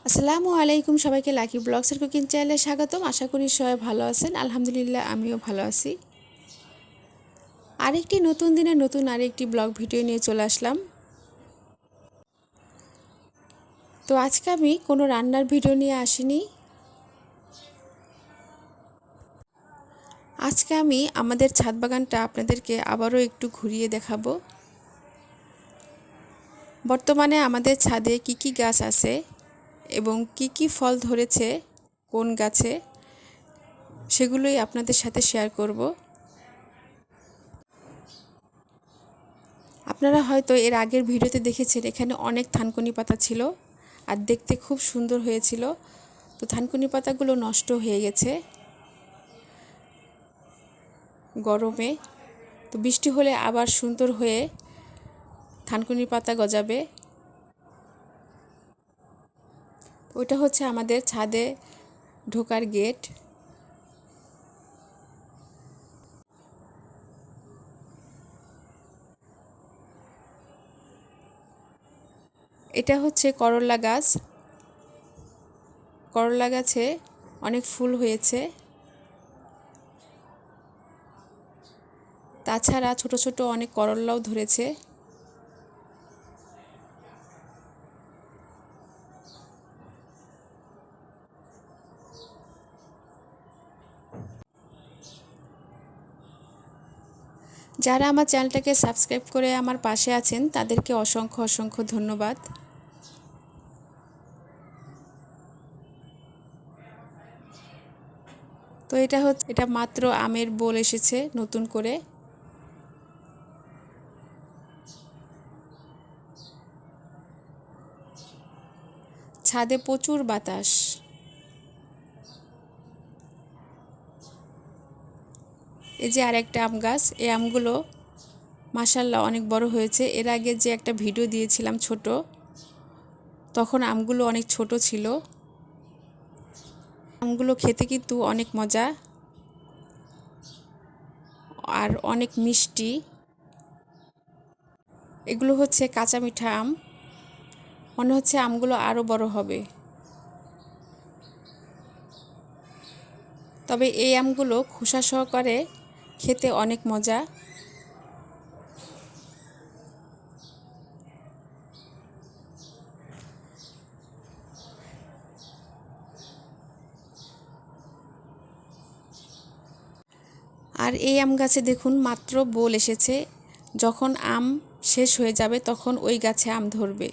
আসসালামু আলাইকুম, সবাইকে লাকি ব্লগসের কুকিং চ্যানেলে স্বাগতম। আশা করি সবাই ভালো আছেন। আলহামদুলিল্লাহ, আমিও ভালো আছি। আরেকটি নতুন দিনে নতুন আরেকটি ব্লগ ভিডিও নিয়ে চলে আসলাম। তো আজকে আমি কোনো রান্নার ভিডিও নিয়ে আসিনি। আজকে আমি আমাদের ছাদ বাগানটা আপনাদেরকে আবারও একটু ঘুরিয়ে দেখাবো। বর্তমানে আমাদের ছাদে কি কি গাছ আছে এবং কি কি ফল ধরেছে কোন গাছে, সেগুলোই আপনাদের সাথে শেয়ার করব। আপনারা হয়তো এর আগের ভিডিওতে দেখেছেন এখানে অনেক থানকুনি পাতা ছিল আর দেখতে খুব সুন্দর হয়েছিল। তো থানকুনি পাতাগুলো নষ্ট হয়ে গেছে গরমে। তো বৃষ্টি হলে আবার সুন্দর হয়ে থানকুনি পাতা গজাবে। ওইটা হচ্ছে আমাদের ছাদে ঢোকার গেট। এটা হচ্ছে করলা গাছ। করলা গাছে অনেক ফুল হয়েছে। তাছাড়া ছোট ছোট অনেক করলাও ধরেছে। যারা আমার চ্যানেলটাকে সাবস্ক্রাইব করে আমার পাশে আছেন তাদেরকে অসংখ্য অসংখ্য ধন্যবাদ। তো এটা মাত্র আমের বোল এসেছে নতুন করে। ছাদে প্রচুর বাতাস। এই যে আরেকটা আম গাছ, এই আমগুলো মাশাআল্লাহ অনেক বড় হয়েছে। এর আগে যে একটা ভিডিও দিয়েছিলাম ছোট, তখন আমগুলো অনেক ছোট ছিল। আমগুলো খেতে কিন্তু অনেক মজা আর অনেক মিষ্টি। এগুলো হচ্ছে কাঁচা মিঠা আম। মনে হচ্ছে আমগুলো আরও বড় হবে। তবে এই আমগুলো খোসা সহকারে খেতে অনেক মজা। আর এই আম গাছে দেখুন মাত্র বোল এসেছে। যখন আম শেষ হয়ে যাবে তখন ওই গাছে আম ধরবে।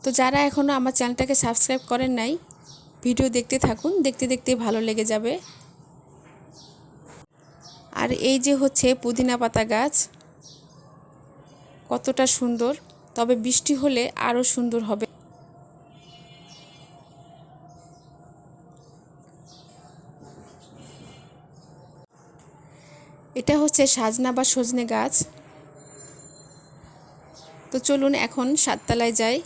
তো যারা এখনও আমার চ্যানেলটাকে সাবস্ক্রাইব করেন নাই, ভিডিও দেখতে থাকুন, দেখতে দেখতে ভালো লেগে যাবে। আর এই যে হচ্ছে পুদিনা পাতা গাছ, কতটা সুন্দর। তবে বৃষ্টি হলে আরও সুন্দর হবে। এটা হচ্ছে সাজনা বা সজনে গাছ। তো চলুন এখন সাততলায় যাই।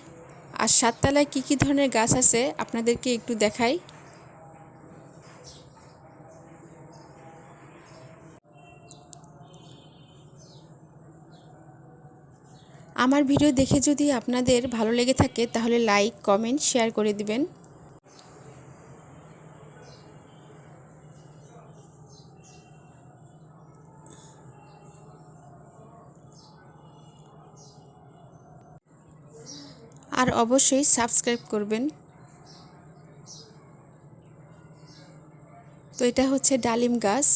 আর সাততলায় কী কী ধরনের গাছ আছে আপনাদেরকে একটু দেখাই। আমার ভিডিও দেখে যদি আপনাদের ভালো লেগে থাকে তাহলে লাইক, কমেন্ট, শেয়ার করে দিবেন। আর অবশ্যই সাবস্ক্রাইব করবেন। তো এটা হচ্ছে ডালিম গাছ।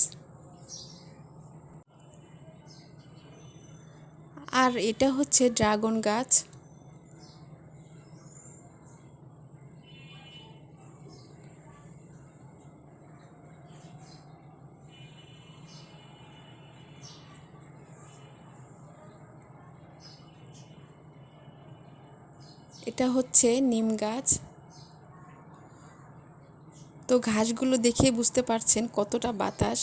আর এটা হচ্ছে ড্রাগন গাছ। এটা হচ্ছে নিম গাছ। তো ঘাসগুলো দেখে বুঝতে পারছেন কতটা বাতাস।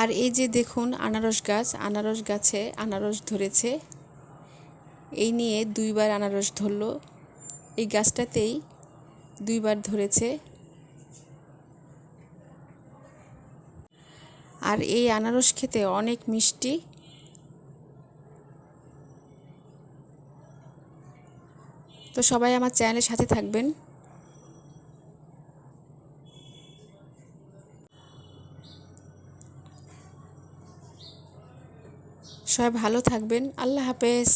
আর এই যে দেখুন আনারস গাছ, আনারস গাছে আনারস ধরেছে। এই নিয়ে দুইবার আনারস ধরলো। এই গাছটাতেই 2বার ধরেছে। আর এই আনারস খেতে অনেক মিষ্টি। তো সবাই আমার চ্যানেলের সাথে থাকবেন। সবাই ভালো থাকবেন। আল্লাহ হাফেজ।